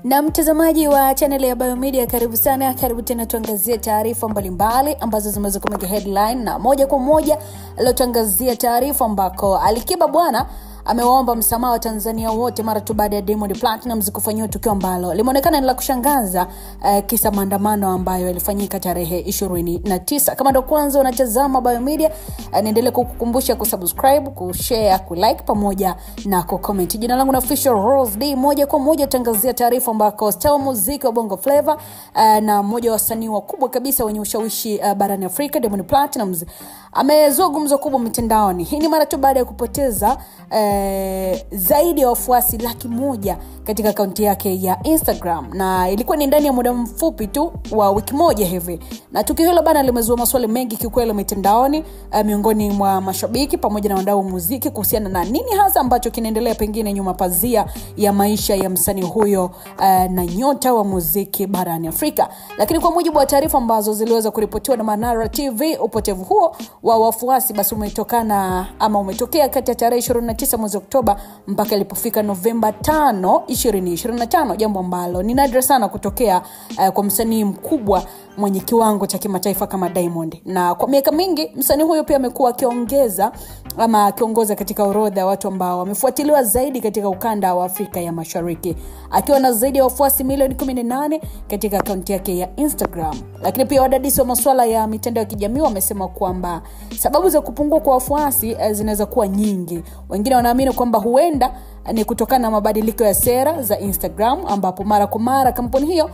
Na mtazamaji wa channel ya Biomedia, karibu sana, karibu tena tuangazie taarifa mbalimbali ambazo zimeweza kumeka headline, na moja kwa moja leo tuangazia taarifa ambako Alikiba bwana amewaomba msamaha wa Tanzania wote mara tu baada ya Diamond Platnumz kufanywa tukio ambalo limeonekana ni la kushangaza, kisa maandamano ambayo yalifanyika tarehe 29. Kama ndo kwanza unatazama Biomedia, niendelee kukukumbusha kusubscribe, kushare, kulike pamoja na kucomment. Jina langu ni Official Rose D. Moja kwa moja tangazia taarifa ambako star wa muziki wa Bongo Flava na mmoja wa wasanii wakubwa kabisa wenye ushawishi barani Afrika, Diamond Platnumz, amezua gumzo kubwa mitandaoni. Hii ni mara tu baada ya kupoteza zaidi ya wafuasi 100,000 katika akaunti yake ya Instagram, na ilikuwa ni ndani ya muda mfupi tu wa wiki moja hivi. Na tukio hilo bana limezua maswali mengi kikweli mitandaoni, miongoni mwa mashabiki pamoja na wadau wa muziki kuhusiana na nini hasa ambacho kinaendelea pengine nyuma pazia ya maisha ya msanii huyo na nyota wa muziki barani Afrika. Lakini kwa mujibu wa taarifa ambazo ziliweza kuripotiwa na Manara TV, upotevu huo wa wafuasi basi umetokea kati ya tarehe 29 mwezi Oktoba mpaka ilipofika Novemba 5, 2025, jambo ambalo ni nadra sana kutokea kwa msanii mkubwa mwenye kiwango cha kimataifa kama Diamond. Na kwa miaka mingi msanii huyo pia amekuwa akiongoza katika orodha ya watu ambao wamefuatiliwa zaidi katika ukanda wa Afrika ya Mashariki, akiwa na zaidi ya wafuasi milioni 18 katika akaunti yake ya Instagram. Lakini pia wadadisi wa masuala ya mitandao ya kijamii wamesema kwamba sababu za kupungua kwa wafuasi zinaweza kuwa nyingi. Wengine wanaamini kwamba huenda ni kutokana na mabadiliko ya sera za Instagram, ambapo mara kwa mara kampuni hiyo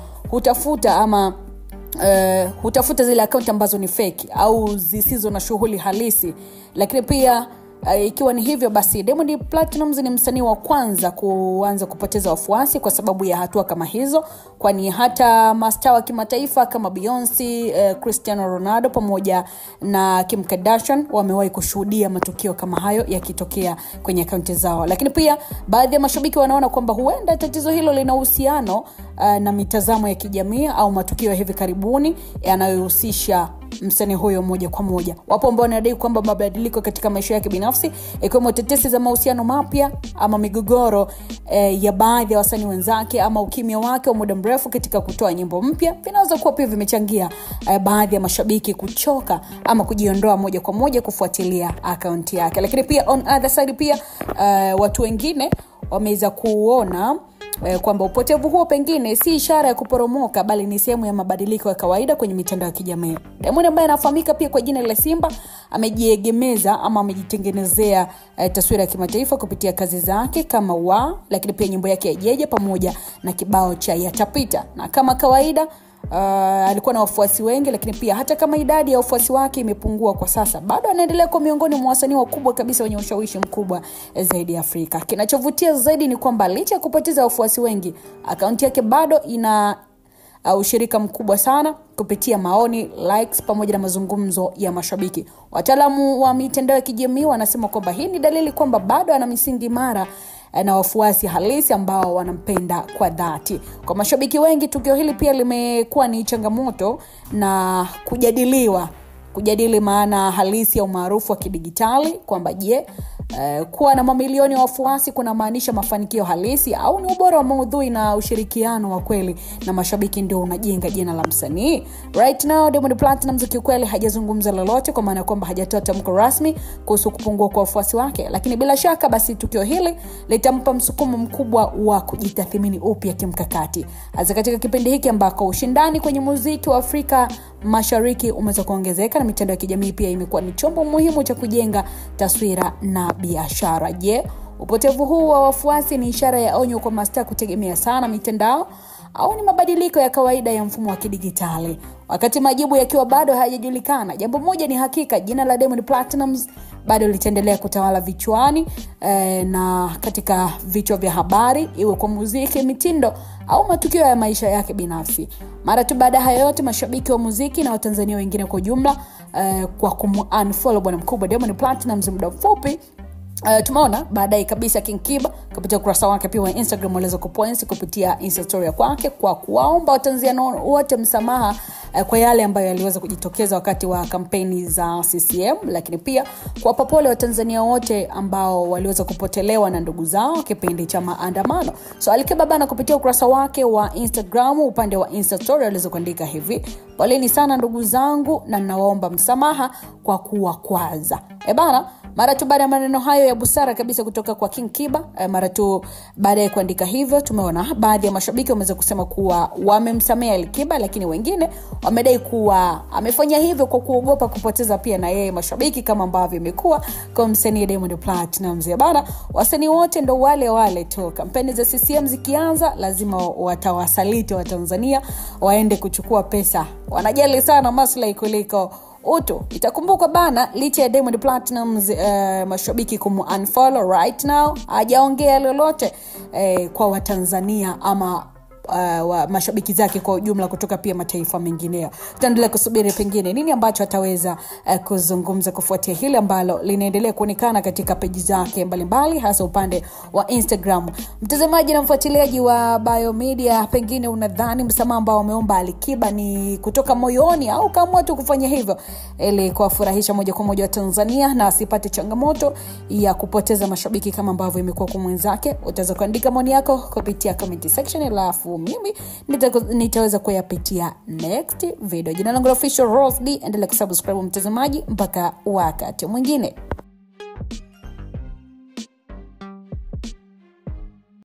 hutafuta zile account ambazo ni fake au zisizo na shughuli halisi. Lakini pia ikiwa ni hivyo basi Diamond Platnumz ni msanii wa kwanza kuanza kupoteza wafuasi kwa sababu ya hatua kama hizo, kwani hata mastaa wa kimataifa kama Beyonce, Cristiano Ronaldo pamoja na Kim Kardashian wamewahi kushuhudia matukio kama hayo yakitokea kwenye akaunti zao. Lakini pia baadhi ya mashabiki wanaona kwamba huenda tatizo hilo lina uhusiano na mitazamo ya kijamii au matukio ya hivi karibuni yanayohusisha msanii huyo moja kwa moja. Wapo ambao wanadai kwamba mabadiliko katika maisha yake binafsi, ikiwemo tetesi za mahusiano mapya ama migogoro ya baadhi ya wasanii wenzake ama ukimya wake wa muda mrefu katika kutoa nyimbo mpya, vinaweza kuwa pia vimechangia baadhi ya mashabiki kuchoka ama kujiondoa moja kwa moja kufuatilia akaunti yake. Lakini pia on other side pia watu wengine wameweza kuona kwamba upotevu huo pengine si ishara ya kuporomoka, bali ni sehemu ya mabadiliko ya kawaida kwenye mitandao ya kijamii. Diamond ambaye anafahamika pia kwa jina la Simba amejiegemeza ama amejitengenezea taswira ya kimataifa kupitia kazi zake kama lakini pia nyimbo yake ya Jeje pamoja na kibao cha Yatapita. Na kama kawaida alikuwa na wafuasi wengi, lakini pia hata kama idadi ya wafuasi wake imepungua kwa sasa, bado anaendelea kwa miongoni mwa wasanii wakubwa kabisa wenye ushawishi mkubwa zaidi Afrika. Kinachovutia zaidi ni kwamba licha ya kupoteza wafuasi wengi, akaunti yake bado ina ushirika mkubwa sana kupitia maoni, likes pamoja na mazungumzo ya mashabiki. Wataalamu wa mitandao ya kijamii wanasema kwamba hii ni dalili kwamba bado ana misingi imara na wafuasi halisi ambao wanampenda kwa dhati. Kwa mashabiki wengi, tukio hili pia limekuwa ni changamoto na kujadili maana halisi ya umaarufu wa kidigitali, kwamba kuwa na mamilioni ya wafuasi kuna maanisha mafanikio halisi au ni ubora wa maudhui na ushirikiano wa kweli na mashabiki ndio unajenga jina la msanii. Right now Diamond Platnumz kiukweli hajazungumza lolote, kwa maana kwamba hajatoa tamko rasmi kuhusu kupungua kwa wafuasi wake, lakini bila shaka basi tukio hili litampa msukumo mkubwa wa kujitathmini upya kimkakati, hasa katika kipindi hiki ambako ushindani kwenye muziki wa Afrika Mashariki umeweza kuongezeka na mitandao ya kijamii pia imekuwa ni chombo muhimu cha kujenga taswira na biashara. Upotevu huu wa wafuasi ni ishara ya onyo kwa mastaa kutegemea sana mitandao au ni mabadiliko ya kawaida ya mfumo wa kidigitali? Wakati majibu yakiwa bado hayajulikana, jambo moja ni hakika: jina la Diamond Platnumz bado litaendelea kutawala vichwani na katika vichwa vya habari, iwe kwa muziki, mitindo au matukio ya maisha yake binafsi. Mara tu baada hayo yote, mashabiki wa muziki na Watanzania wengine kwa jumla kwa kumunfollow bwana mkubwa Diamond Platnumz muda mfupi, tumeona baadaye kabisa King Kiba kupitia ukurasa wake pia wa Instagram aliweza kupost kupitia Insta story kwake kwa kuwaomba Watanzania wote msamaha kwa yale ambayo yaliweza kujitokeza wakati wa kampeni za CCM, lakini pia kwa papole wa Tanzania wote ambao waliweza kupotelewa na ndugu zao kipindi cha maandamano. So Alikiba bana kupitia ukurasa wake wa Instagram upande wa Insta story aliweza kuandika hivi: poleni sana ndugu zangu na ninawaomba msamaha kwa kuwakwaza. Bana, mara tu baada ya maneno hayo ya busara kabisa kutoka kwa King Kiba, mara tu baada ya kuandika hivyo, tumeona baadhi ya mashabiki wameweza kusema kuwa wamemsamea Alikiba, lakini wengine wamedai kuwa amefanya hivyo kwa kuogopa kupoteza pia na yeye mashabiki kama ambavyo imekuwa kwa msanii Diamond Platnumz. Bana, wasanii wote ndo wale wale tu. Kampeni za CCM zikianza lazima watawasaliti wa Tanzania waende kuchukua pesa. Wanajali sana maslahi kuliko utu. Itakumbuka bana, licha ya Diamond Platnumz mashabiki kumunfollow right now, hajaongea lolote kwa Watanzania ama wa mashabiki zake kwa ujumla kutoka pia mataifa mengineo. Tutaendelea kusubiri pengine nini ambacho ataweza kuzungumza kufuatia hili ambalo linaendelea kuonekana katika page zake mbalimbali, hasa upande wa Instagram. Mtazamaji na mfuatiliaji wa Biomedia, pengine unadhani msamaha ambao ameomba Alikiba ni kutoka moyoni au kama tu kufanya hivyo ili kuwafurahisha moja kwa moja wa Tanzania na asipate changamoto ya kupoteza mashabiki kama ambavyo imekuwa kwa mwenzake? Utaweza kuandika maoni yako kupitia comment section, alafu mimi nitaweza kuyapitia next video. Jina langu Official Rose D, endelea kusubscribe mtazamaji mpaka wakati mwingine.